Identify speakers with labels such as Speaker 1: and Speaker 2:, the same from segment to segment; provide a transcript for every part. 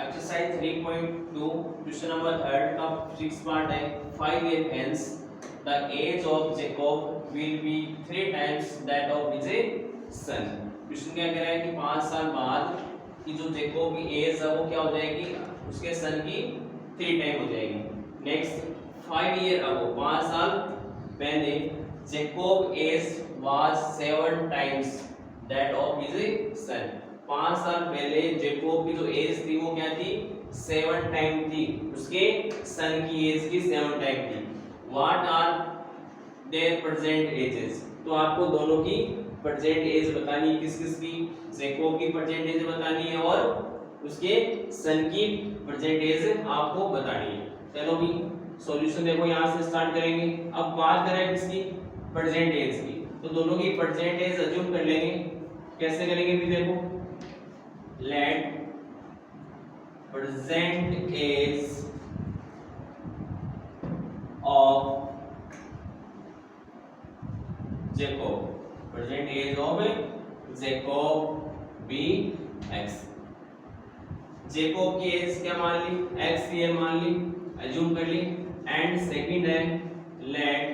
Speaker 1: Exercise 3.2 question number 3 का 6 part है 5 year hence the age of Jacob will be 3 times that of his son। Question क्या कह रहा है कि 5 साल बाद की जो जेकोब की एज है वो क्या हो जाएगी, उसके सन की 3 टाइम हो जाएगी। नेक्स्ट 5 year अगो 5 साल पहले Jacob age was 7 times that of his son. 5 साल पहले जेकोब की जो एज थी वो क्या थी, 7 टाइम थी, उसके सन की एज की 7 टाइम थी। What are their present ages, तो आपको दोनों की प्रेजेंट एज बतानी है, किस किस की, जेकोब की प्रेजेंट एज बतानी है और उसके सन की प्रेजेंट एज आपको बतानी है। चलो भी सॉल्यूशन देखो, यहां से स्टार्ट करेंगे। अब बात करें किसकी, प्रेजेंट एज की, तो दोनों की प्रेजेंट एज अज्यूम कर लेंगे। कैसे करेंगे भी देखो, let present age of Jacob, present age of Jacob be X. Jacob की एज क्या मान ली, एक्स ईयर मान ली, अज्यूम कर ली। एंड सेकंड है let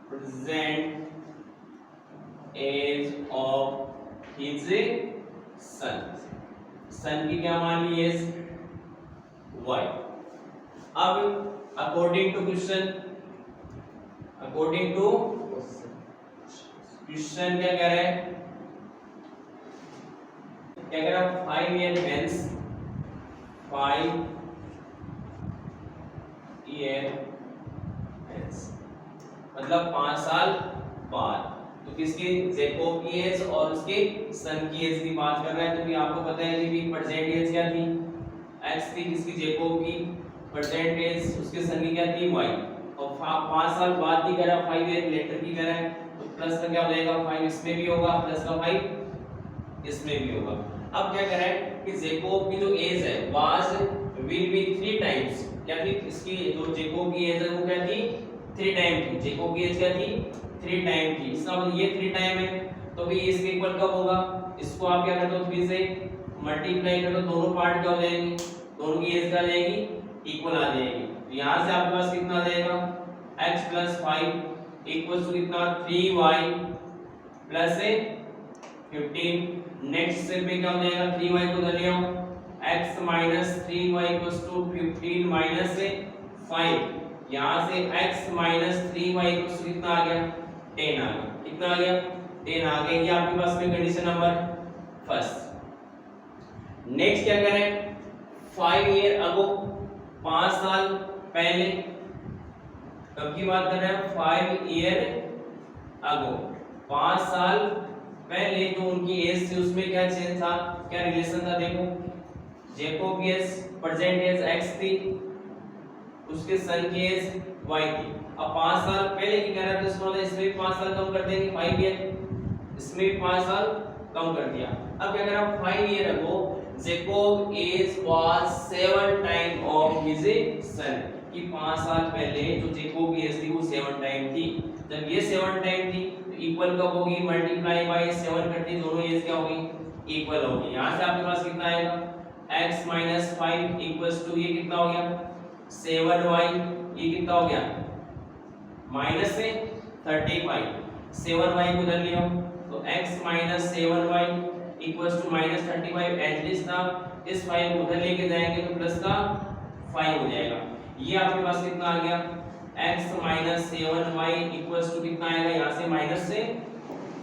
Speaker 1: present age of his son, son की क्या मान ली एज, वाई। अब according to question, according to question क्या कह रहा है, क्या कह रहा है, 5 year hence, 5 year hence मतलब 5 साल बाद। तो किसकी, जेकोब की एज और उसके सन की एज की बात कर रहा है। तो भी आपको पता है कि प्रेजेंट एज क्या थी, x थी, किसकी, जेकोब की। प्रेजेंट एज उसके सन की क्या थी, y। और 5 साल बाद की कह रहा है, 5 ईयर लेटर की कह रहा है, तो प्लस का क्या हो जाएगा, 5 इसमें भी होगा, प्लस का 5 इसमें भी होगा। अब क्या कह रहा है कि जेकोब की जो एज है वाज विल बी 3 टाइम्स, क्या थी, इसकी जो जेकोब की एज है वो क्या थी, 3 टाइम थी। जेकोब की एज क्या थी, 3 टाइम थी। इसका मतलब ये 3 टाइम है, तो भी इसके इक्वल कब होगा, इसको आप क्या कर दो, 3 से मल्टीप्लाई कर दो, दोनों पार्ट क्या हो जाएंगे, दोनों की एज क्या आ जाएगी, इक्वल आ जाएगी। तो यहां से आपके पास कितना आ जाएगा, x + 5 इक्वल्स टू कितना, 3y प्लस 15। नेक्स्ट स्टेप में क्या हो जाएगा, 3y को धर लिया, x - 3y = 15 - 5। यहां से x - 3y कितना आ गया, 10 आ गया। कितना आ गया, 10 आ गया। ये आपके पास में कंडीशन नंबर फर्स्ट। नेक्स्ट क्या करें, 5 ईयर अगो, 5 साल पहले, कब की बात कर रहे हैं, 5 ईयर अगो, 5 साल पहले जो उनकी एज थी उसमें क्या चेंज था, क्या रिलेशन था, देखो जेकोब की एज प्रेजेंट एज x थी, उसके सन की एज y थी। अब 5 साल पहले की कह रहा था, इसको इसमें भी 5 साल कम कर देंगे, 5 ईयर, इसमें भी 5 साल कम कर दिया। अब क्या कह रहा, 5 year ago Jacob age was 7 time of his son, कि 5 साल पहले जो जेकोब की एज थी वो 7 टाइम थी। जब ये 7 टाइम थी तो इक्वल कब होगी, मल्टीप्लाई बाय 7 करती, दोनों एज क्या होगी, इक्वल होगी। यहां से आपके पास कितना आएगा, x - 5 = ये कितना हो गया, 7y, ये कितना हो गया, माइनस से 35, 7y को धर लिया, तो x - 7y = -35। एटलीस्ट ना इस 5 को उधर लेके जाएंगे तो प्लस का 5 हो जाएगा। ये आपके पास कितना आ गया, x - 7y = कितना आएगा, यहाँ से माइनस से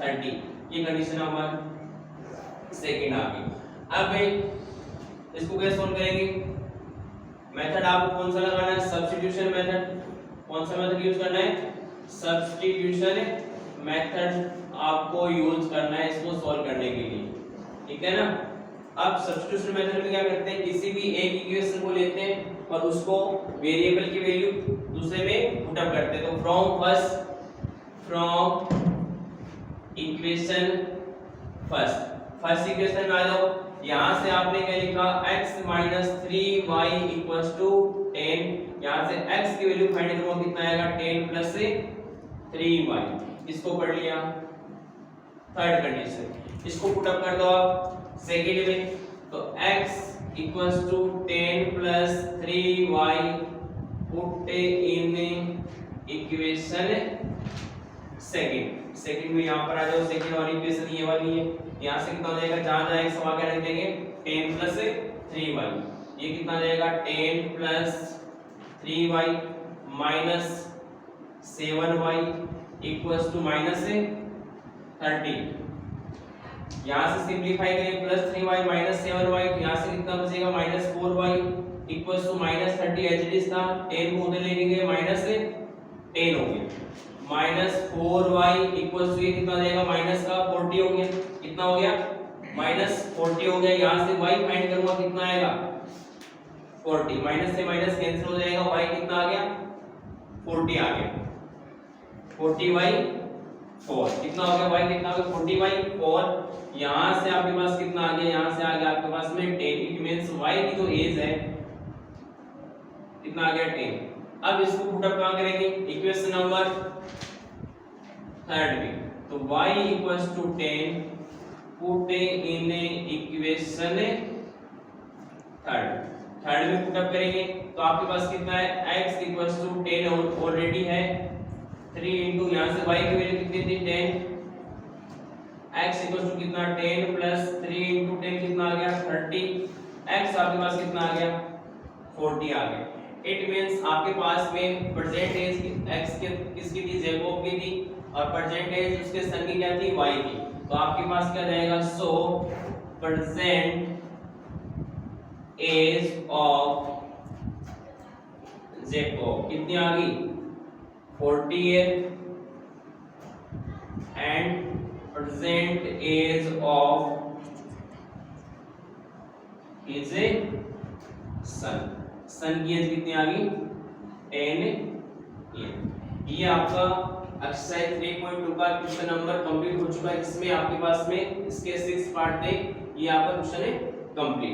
Speaker 1: 30। ये कंडीशन नंबर सेकंड आ गई। अब इसको कैसे सॉल्व करेंगे, मेथड आपको कौन सा लगाना है, सब्स्टिट्यूशन मेथड। कौन सा मेथड यूज करना है, सब्स्टिट्यूशन मेथड आपको यूज करना है इसको सॉल्व करने के लिए, ठीक है ना। अब सब्स्टिट्यूशन मेथड में क्या करते हैं, किसी भी एक इक्वेशन को लेते हैं और उसको वेरिएबल की वैल्यू दूसरे में पुट अप करते हैं। तो फ्रॉम इक्वेशन फर्स्ट इक्वेशन में आ जाओ। यहां से आपने क्या लिखा, x - 3y = 10। यहां से x की वैल्यू फाइंड करो, कितना आएगा, 10 + 3y। इसको पढ़ लिया। थर्ड कंडीशन, इसको पुट अप कर दो आप सेकेंड में, तो x equals to 10 plus 3y put in equation second में यहाँ पर आ जाओ, सेकंड वाली इक्वेशन ये वाली है, यहाँ से कितना हो जाएगा, जहाँ जहाँ x वहाँ क्या रख देंगे 10 प्लस 3y, ये कितना जाएगा 10 plus 3y minus 7y equals to minus 30। यहाँ से सिंप्लीफाई करें प्लस 3y माइनस 7y, तो यहाँ से कितना बचेगा minus 4y equals to minus 30 as it is था, 10 को उधर लेके गए माइनस 10 हो गया, माइनस 4y इक्वल्स टू ये कितना जाएगा माइनस का 40 हो गया, कितना हो गया माइनस 40 हो गया। यहाँ से y फाइंड करूंगा कितना आएगा 40, माइनस से माइनस कैंसिल हो जाएगा, y कितना आ गया 40 आ गया, 40/4 कितना हो गया, y कितना हो गया 40/4। यहाँ से आपके पास कितना आ गया, यहाँ से आ गया आपके पास में 10, इट मींस y की जो एज है कितना आ गया 10। अब इसको पुट अप कहां करेंगे, इक्वेशन नंबर थर्ड में, तो y equals to 10 put in equation third में पुट अप करेंगे, तो आपके पास कितना है x इक्वल्स टू 10 ऑलरेडी है 3 इनटू यहां से y की वैल्यू कितनी थी 10, x इक्वल्स टू कितना 10 प्लस 3 इनटू 10 कितना आ गया 30, x आपके पास कितना आ गया 40 आ गया। इट मींस आपके पास में परसेंटेज x के किसकी थी जैकोब की थी, और परसेंटेज उसके सन की क्या थी y की, तो आपके पास क्या जाएगा, सो परसेंट एज ऑफ जैकोब कितनी आ गई 40 year, and present age of his son की एज कितनी आ गई 10 ईयर। ये आपका एक्सरसाइज 3.2 का क्वेश्चन नंबर कंप्लीट हो चुका है, जिसमें आपके पास में इसके 6 पार्ट थे, ये आपका क्वेश्चन है कंप्लीट।